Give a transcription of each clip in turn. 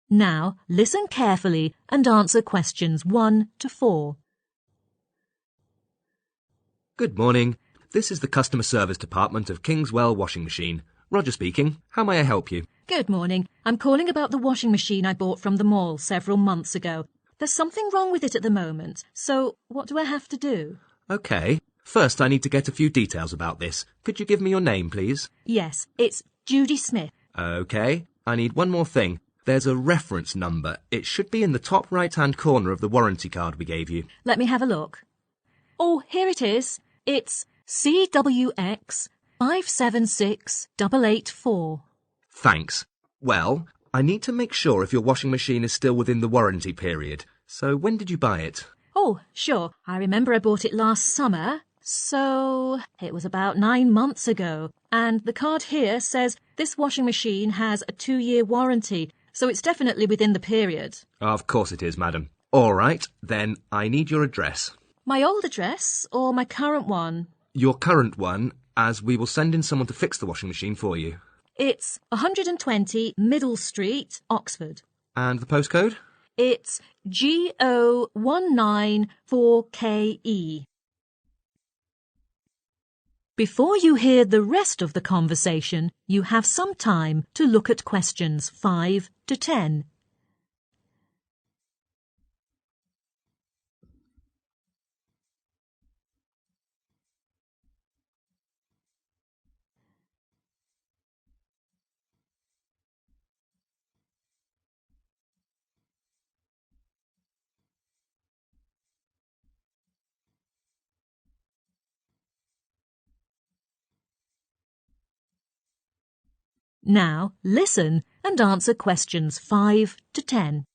Now, listen carefully and answer questions 1 to 4. Good morning. This is the customer service department of Kingswell Washing Machine. Roger speaking. How may I help you? Good morning. I'm calling about the washing machine I bought from the mall several months ago. There's something wrong with it at the moment, so what do I have to do? Okay. First, I need to get a few details about this. Could you give me your name, please? Yes, it's Judy Smith. Okay. I need one more thing. There's a reference number. It should be in the top right-hand corner of the warranty card we gave you. Let me have a look. Oh, here it is. It's CWX 576884. Thanks. Well, I need to make sure if your washing machine is still within the warranty period. So when did you buy it? Oh, sure. I remember I bought it last summer. So it was about 9 months ago. And the card here says this washing machine has a 2-year warranty. So it's definitely within the period. Of course it is, madam. All right, then I need your address. My old address or my current one? Your current one, as we will send in someone to fix the washing machine for you. It's 120 Middle Street, Oxford. And the postcode? It's GO194KE. Before you hear the rest of the conversation, you have some time to look at questions 5 to 10. Now, listen and answer questions 5 to 10.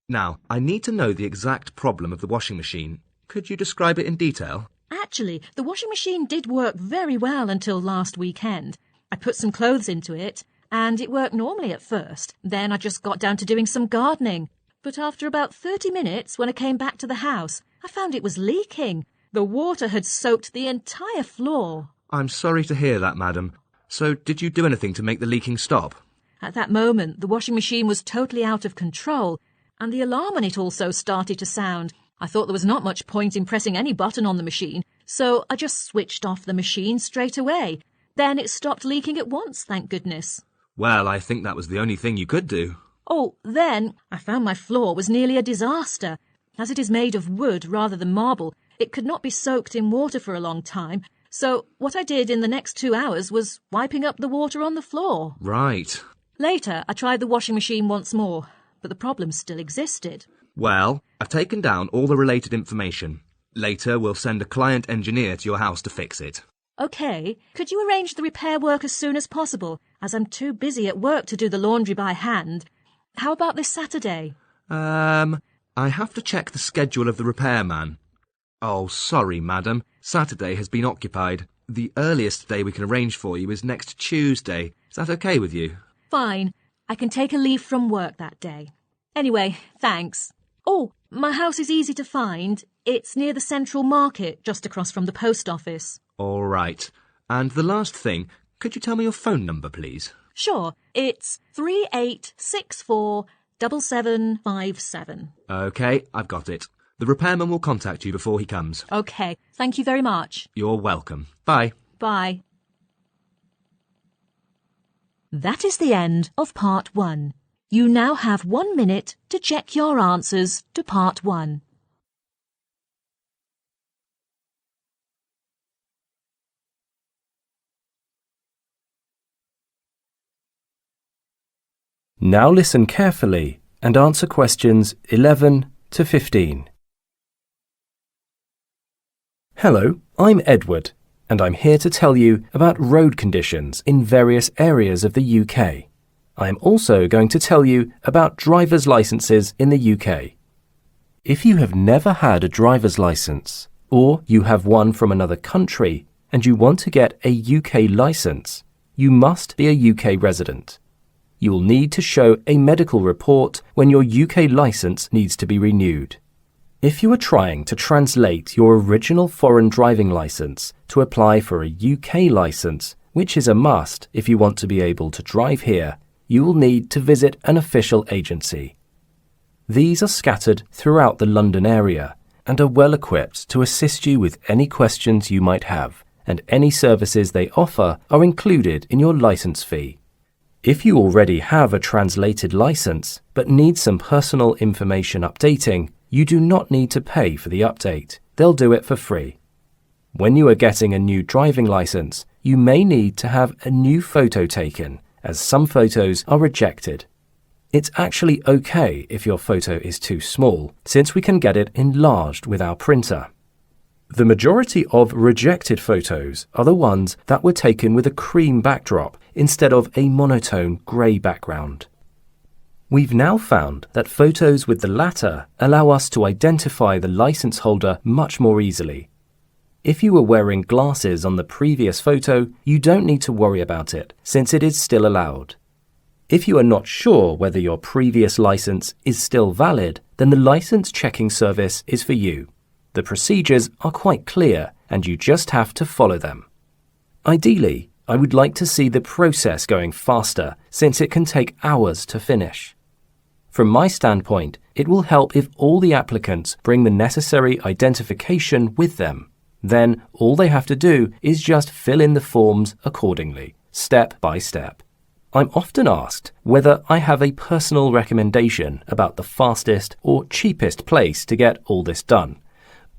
Now, I need to know the exact problem of the washing machine. Could you describe it in detail? Actually, the washing machine did work very well until last weekend. I put some clothes into it, and it worked normally at first. Then I just got down to doing some gardening. But after about 30 minutes, when I came back to the house, I found it was leaking. The water had soaked the entire floor. I'm sorry to hear that, madam. So, did you do anything to make the leaking stop? At that moment, the washing machine was totally out of control, and the alarm on it also started to sound. I thought there was not much point in pressing any button on the machine, so I just switched off the machine straight away. Then it stopped leaking at once, thank goodness. Well, I think that was the only thing you could do. Oh, then I found my floor was nearly a disaster. As it is made of wood rather than marble, it could not be soaked in water for a long time. So what I did in the next 2 hours was wiping up the water on the floor. Right. Later, I tried the washing machine once more, but the problem still existed. Well, I've taken down all the related information. Later, we'll send a client engineer to your house to fix it. OK, could you arrange the repair work as soon as possible, as I'm too busy at work to do the laundry by hand? How about this Saturday? I have to check the schedule of the repairman. Oh, sorry, madam. Saturday has been occupied. The earliest day we can arrange for you is next Tuesday. Is that okay with you? Fine. I can take a leave from work that day. Anyway, thanks. Oh, my house is easy to find. It's near the Central Market, just across from the post office. All right. And the last thing, could you tell me your phone number, please? Sure. It's 38647757. OK, I've got it. The repairman will contact you before he comes. OK, thank you very much. You're welcome. Bye. Bye. That is the end of part 1. You now have 1 minute to check your answers to part 1. Now listen carefully and answer questions 11 to 15. Hello, I'm Edward, and I'm here to tell you about road conditions in various areas of the UK. I am also going to tell you about driver's licenses in the UK. If you have never had a driver's license, or you have one from another country and you want to get a UK license, you must be a UK resident. You will need to show a medical report when your UK license needs to be renewed. If you are trying to translate your original foreign driving license to apply for a UK license, which is a must if you want to be able to drive here, you will need to visit an official agency. These are scattered throughout the London area and are well equipped to assist you with any questions you might have, and any services they offer are included in your licence fee. If you already have a translated licence but need some personal information updating, you do not need to pay for the update. They'll do it for free. When you are getting a new driving licence, you may need to have a new photo taken, as some photos are rejected. It's actually okay if your photo is too small, since we can get it enlarged with our printer. The majority of rejected photos are the ones that were taken with a cream backdrop instead of a monotone grey background. We've now found that photos with the latter allow us to identify the licence holder much more easily. If you were wearing glasses on the previous photo, you don't need to worry about it, since it is still allowed. If you are not sure whether your previous licence is still valid, then the licence checking service is for you. The procedures are quite clear, and you just have to follow them. Ideally, I would like to see the process going faster, since it can take hours to finish. From my standpoint, it will help if all the applicants bring the necessary identification with them. Then all they have to do is just fill in the forms accordingly, step by step. I'm often asked whether I have a personal recommendation about the fastest or cheapest place to get all this done.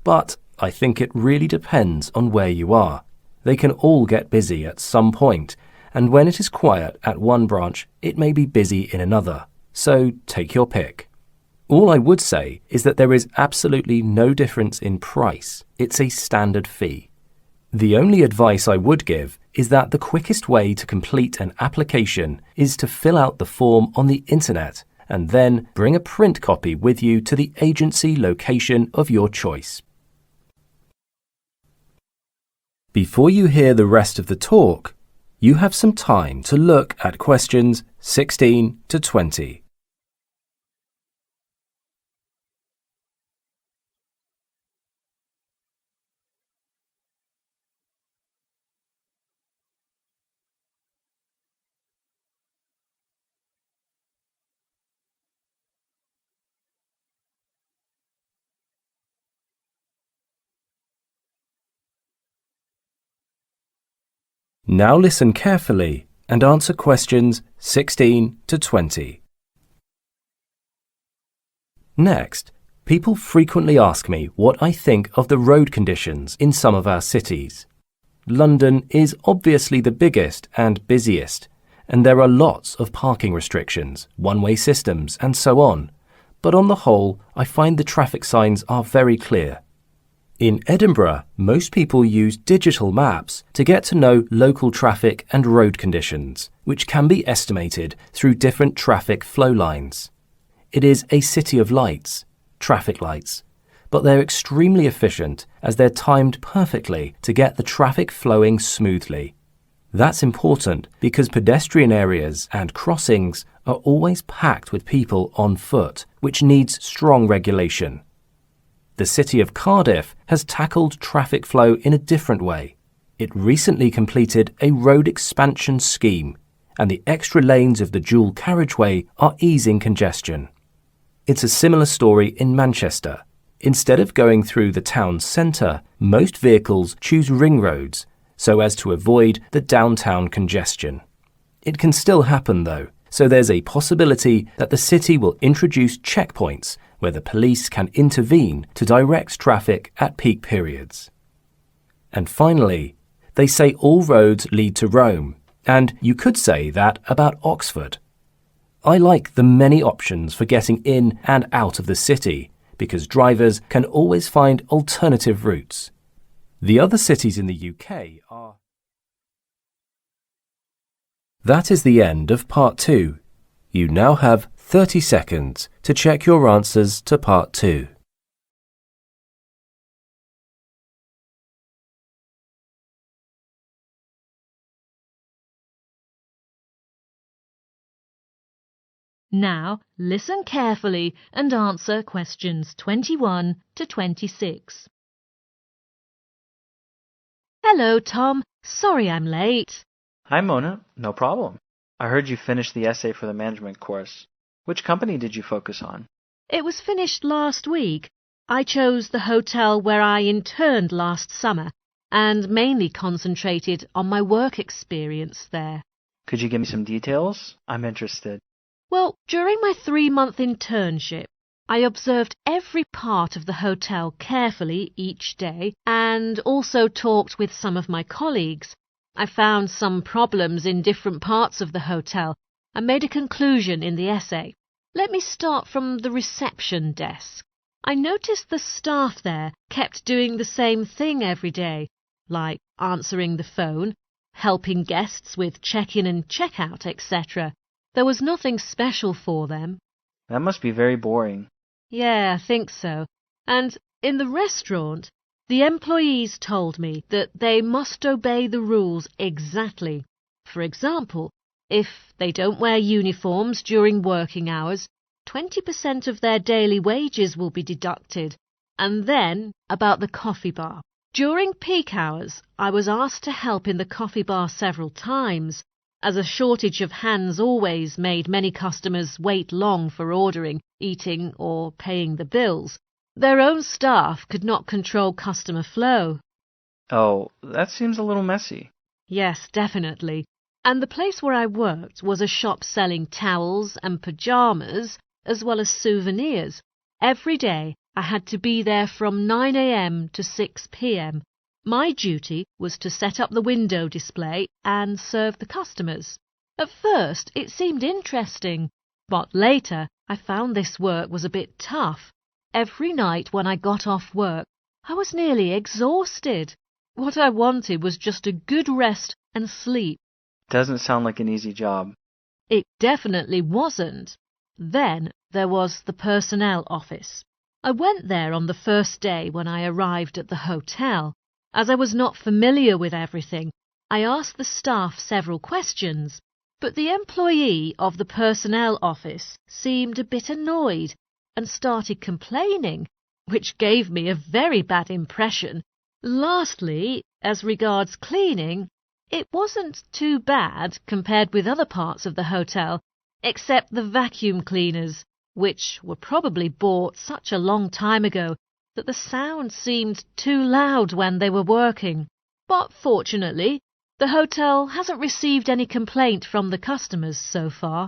But I think it really depends on where you are. They can all get busy at some point, and when it is quiet at one branch, it may be busy in another. So take your pick. All I would say is that there is absolutely no difference in price. It's a standard fee. The only advice I would give is that the quickest way to complete an application is to fill out the form on the internet and then bring a print copy with you to the agency location of your choice. Before you hear the rest of the talk, you have some time to look at questions 16 to 20. Now listen carefully and answer questions 16 to 20. Next, people frequently ask me what I think of the road conditions in some of our cities. London is obviously the biggest and busiest, and there are lots of parking restrictions, one-way systems, and so on. But on the whole, I find the traffic signs are very clear. In Edinburgh, most people use digital maps to get to know local traffic and road conditions, which can be estimated through different traffic flow lines. It is a city of lights, traffic lights, but they're extremely efficient as they're timed perfectly to get the traffic flowing smoothly. That's important because pedestrian areas and crossings are always packed with people on foot, which needs strong regulation. The city of Cardiff has tackled traffic flow in a different way. It recently completed a road expansion scheme, and the extra lanes of the dual carriageway are easing congestion. It's a similar story in Manchester. Instead of going through the town centre, most vehicles choose ring roads so as to avoid the downtown congestion. It can still happen though, so there's a possibility that the city will introduce checkpoints where the police can intervene to direct traffic at peak periods. And finally, they say all roads lead to Rome, and you could say that about Oxford. I like the many options for getting in and out of the city, because drivers can always find alternative routes. The other cities in the UK are... That is the end of part 2. You now have 30 seconds to check your answers to part 2. Now, listen carefully and answer questions 21 to 26. Hello, Tom. Sorry I'm late. Hi, Mona. No problem. I heard you finished the essay for the management course. Which company did you focus on? It was finished last week. I chose the hotel where I interned last summer and mainly concentrated on my work experience there. Could you give me some details? I'm interested. Well, during my 3-month internship, I observed every part of the hotel carefully each day and also talked with some of my colleagues. I found some problems in different parts of the hotel and made a conclusion in the essay. Let me start from the reception desk. I noticed the staff there kept doing the same thing every day, like answering the phone, helping guests with check-in and check-out, etc. There was nothing special for them. That must be very boring. Yeah, I think so. And in the restaurant, the employees told me that they must obey the rules exactly. For example, if they don't wear uniforms during working hours, 20% of their daily wages will be deducted. And then about the coffee bar. During peak hours, I was asked to help in the coffee bar several times, as a shortage of hands always made many customers wait long for ordering, eating or paying the bills. Their own staff could not control customer flow. Oh, that seems a little messy. Yes, definitely. And the place where I worked was a shop selling towels and pajamas, as well as souvenirs. Every day I had to be there from 9 a.m. to 6 p.m. My duty was to set up the window display and serve the customers. At first it seemed interesting, but later I found this work was a bit tough. Every night when I got off work, I was nearly exhausted. What I wanted was just a good rest and sleep. Doesn't sound like an easy job. It definitely wasn't. Then there was the personnel office. I went there on the first day when I arrived at the hotel. As I was not familiar with everything, I asked the staff several questions, but the employee of the personnel office seemed a bit annoyed and started complaining, which gave me a very bad impression. Lastly, as regards cleaning, it wasn't too bad compared with other parts of the hotel, except the vacuum cleaners, which were probably bought such a long time ago that the sound seemed too loud when they were working. But fortunately, the hotel hasn't received any complaint from the customers so far.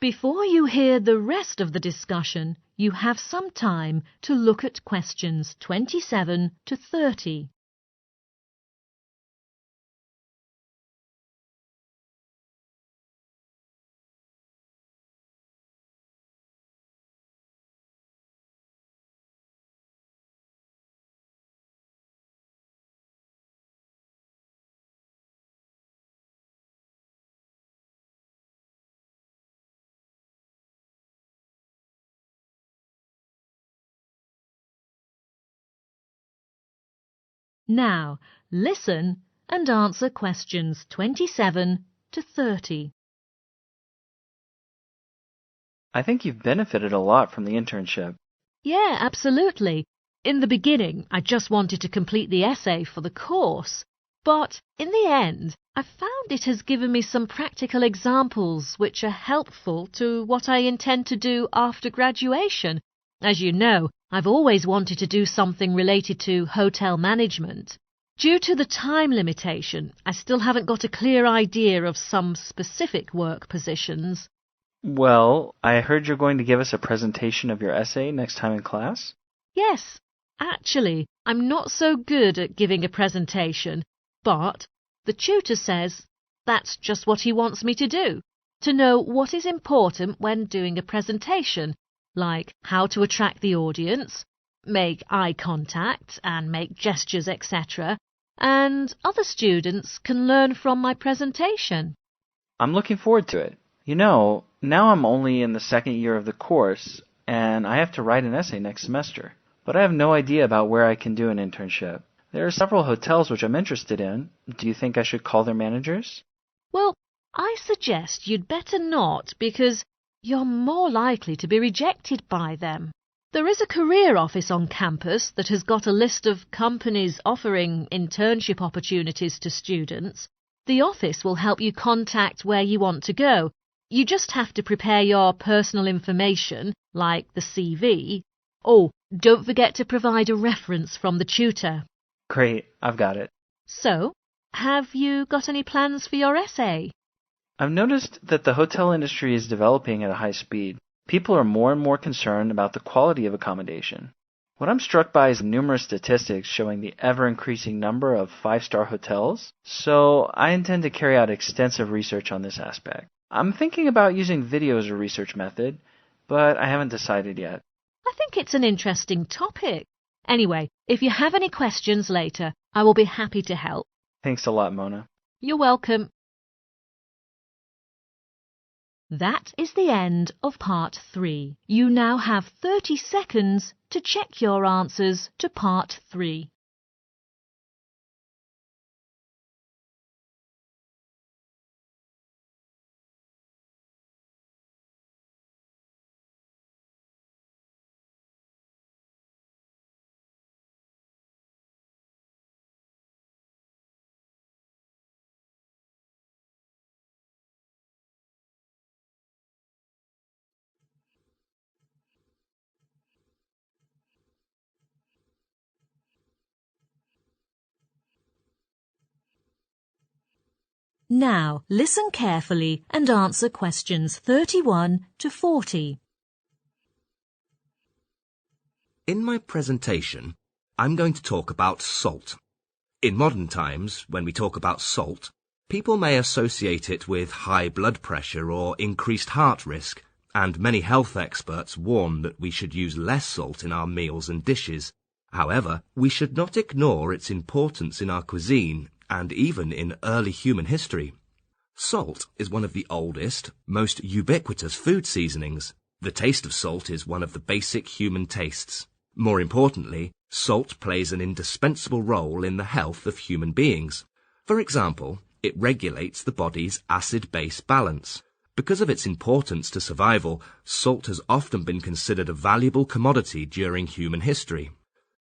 Before you hear the rest of the discussion, you have some time to look at questions 27 to 30. Now, listen and answer questions 27 to 30. I think you've benefited a lot from the internship. Yeah, absolutely. In the beginning, I just wanted to complete the essay for the course. But in the end, I found it has given me some practical examples which are helpful to what I intend to do after graduation. As you know, I've always wanted to do something related to hotel management. Due to the time limitation, I still haven't got a clear idea of some specific work positions. Well, I heard you're going to give us a presentation of your essay next time in class? Yes, actually, I'm not so good at giving a presentation, but the tutor says that's just what he wants me to do, to know what is important when doing a presentation, like how to attract the audience, make eye contact and make gestures, etc., and other students can learn from my presentation. I'm looking forward to it. You know, now I'm only in the second year of the course, and I have to write an essay next semester. But I have no idea about where I can do an internship. There are several hotels which I'm interested in. Do you think I should call their managers? Well, I suggest you'd better not, because you're more likely to be rejected by them. There is a career office on campus that has got a list of companies offering internship opportunities to students. The office will help you contact where you want to go. You just have to prepare your personal information, like the CV. Oh, don't forget to provide a reference from the tutor. Great, I've got it. So, have you got any plans for your essay? I've noticed that the hotel industry is developing at a high speed. People are more and more concerned about the quality of accommodation. What I'm struck by is numerous statistics showing the ever-increasing number of five-star hotels, so I intend to carry out extensive research on this aspect. I'm thinking about using video as a research method, but I haven't decided yet. I think it's an interesting topic. Anyway, if you have any questions later, I will be happy to help. Thanks a lot, Mona. You're welcome. That is the end of part 3. You now have 30 seconds to check your answers to part 3. Now, listen carefully and answer questions 31 to 40. In my presentation, I'm going to talk about salt. In modern times, when we talk about salt, people may associate it with high blood pressure or increased heart risk, and many health experts warn that we should use less salt in our meals and dishes. However, we should not ignore its importance in our cuisine and even in early human history. Salt is one of the oldest, most ubiquitous food seasonings. The taste of salt is one of the basic human tastes. More importantly, salt plays an indispensable role in the health of human beings. For example, it regulates the body's acid-base balance. Because of its importance to survival, salt has often been considered a valuable commodity during human history.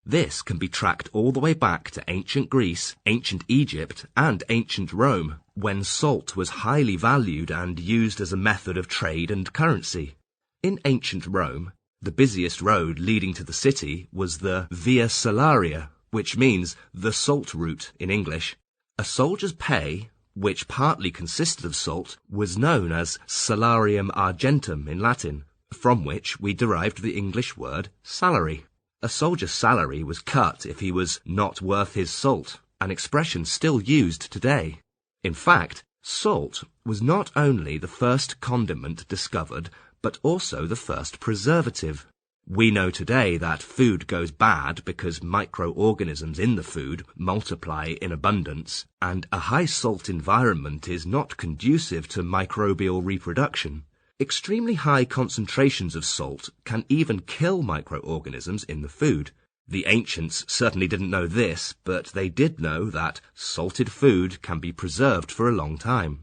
This can be tracked all the way back to ancient Greece, ancient Egypt, and ancient Rome, when salt was highly valued and used as a method of trade and currency. In ancient Rome, the busiest road leading to the city was the Via Salaria, which means the salt route in English. A soldier's pay, which partly consisted of salt, was known as salarium argentum in Latin, from which we derived the English word salary. A soldier's salary was cut if he was not worth his salt, an expression still used today. In fact, salt was not only the first condiment discovered, but also the first preservative. We know today that food goes bad because microorganisms in the food multiply in abundance, and a high salt environment is not conducive to microbial reproduction. Extremely high concentrations of salt can even kill microorganisms in the food. The ancients certainly didn't know this, but they did know that salted food can be preserved for a long time.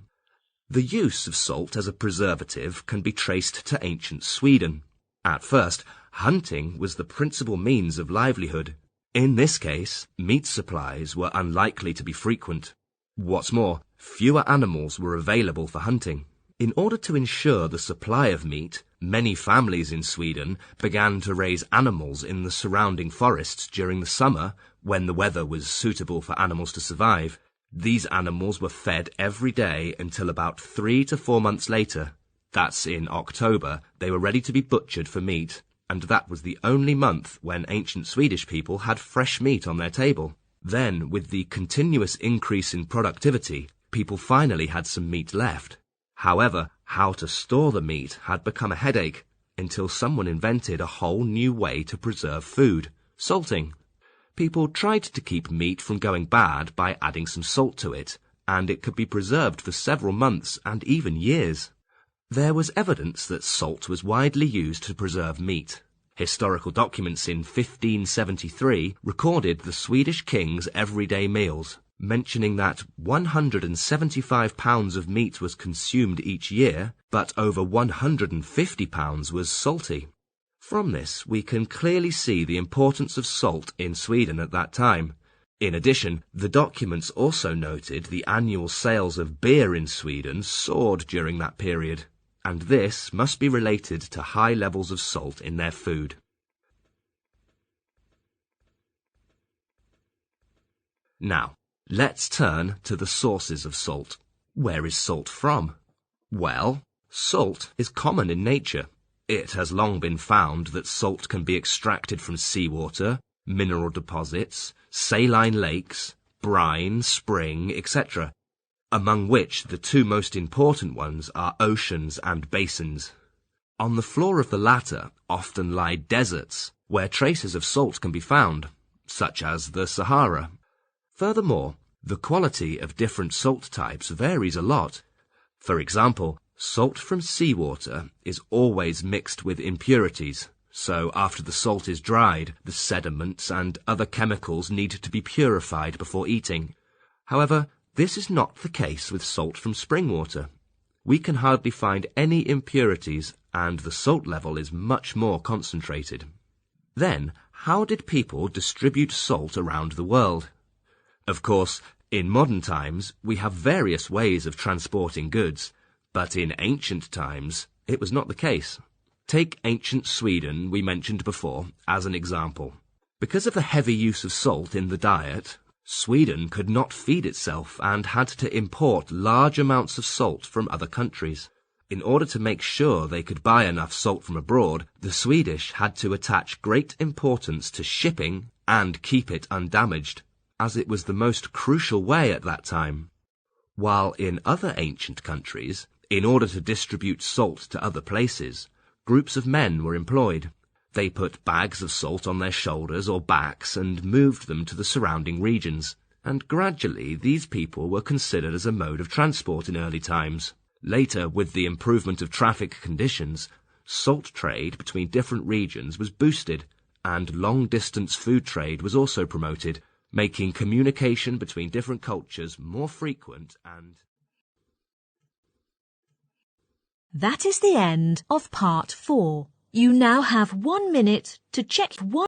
The use of salt as a preservative can be traced to ancient Sweden. At first, hunting was the principal means of livelihood. In this case, meat supplies were unlikely to be frequent. What's more, fewer animals were available for hunting. In order to ensure the supply of meat, many families in Sweden began to raise animals in the surrounding forests during the summer, when the weather was suitable for animals to survive. These animals were fed every day until about 3 to 4 months later. That's in October. They were ready to be butchered for meat, and that was the only month when ancient Swedish people had fresh meat on their table. Then, with the continuous increase in productivity, people finally had some meat left. However, how to store the meat had become a headache until someone invented a whole new way to preserve food: salting. People tried to keep meat from going bad by adding some salt to it, and it could be preserved for several months and even years. There was evidence that salt was widely used to preserve meat. Historical documents in 1573 recorded the Swedish king's everyday meals, mentioning that 175 pounds of meat was consumed each year, but over 150 pounds was salty. From this, we can clearly see the importance of salt in Sweden at that time. In addition, the documents also noted the annual sales of beer in Sweden soared during that period, and this must be related to high levels of salt in their food. Now, let's turn to the sources of salt. Where is salt from? Well, salt is common in nature. It has long been found that salt can be extracted from seawater, mineral deposits, saline lakes, brine, spring, etc., among which the two most important ones are oceans and basins. On the floor of the latter often lie deserts, where traces of salt can be found, such as the Sahara. Furthermore, the quality of different salt types varies a lot. For example, salt from seawater is always mixed with impurities, so after the salt is dried, the sediments and other chemicals need to be purified before eating. However, this is not the case with salt from spring water. We can hardly find any impurities, and the salt level is much more concentrated. Then, how did people distribute salt around the world? Of course, in modern times, we have various ways of transporting goods, but in ancient times, it was not the case. Take ancient Sweden, we mentioned before, as an example. Because of the heavy use of salt in the diet, Sweden could not feed itself and had to import large amounts of salt from other countries. In order to make sure they could buy enough salt from abroad, the Swedish had to attach great importance to shipping and keep it undamaged, as it was the most crucial way at that time. While in other ancient countries, in order to distribute salt to other places, groups of men were employed. They put bags of salt on their shoulders or backs and moved them to the surrounding regions, and gradually these people were considered as a mode of transport in early times. Later, with the improvement of traffic conditions, salt trade between different regions was boosted, and long-distance food trade was also promoted, making communication between different cultures more frequent and... That is the end of part 4. You now have 1 minute to check one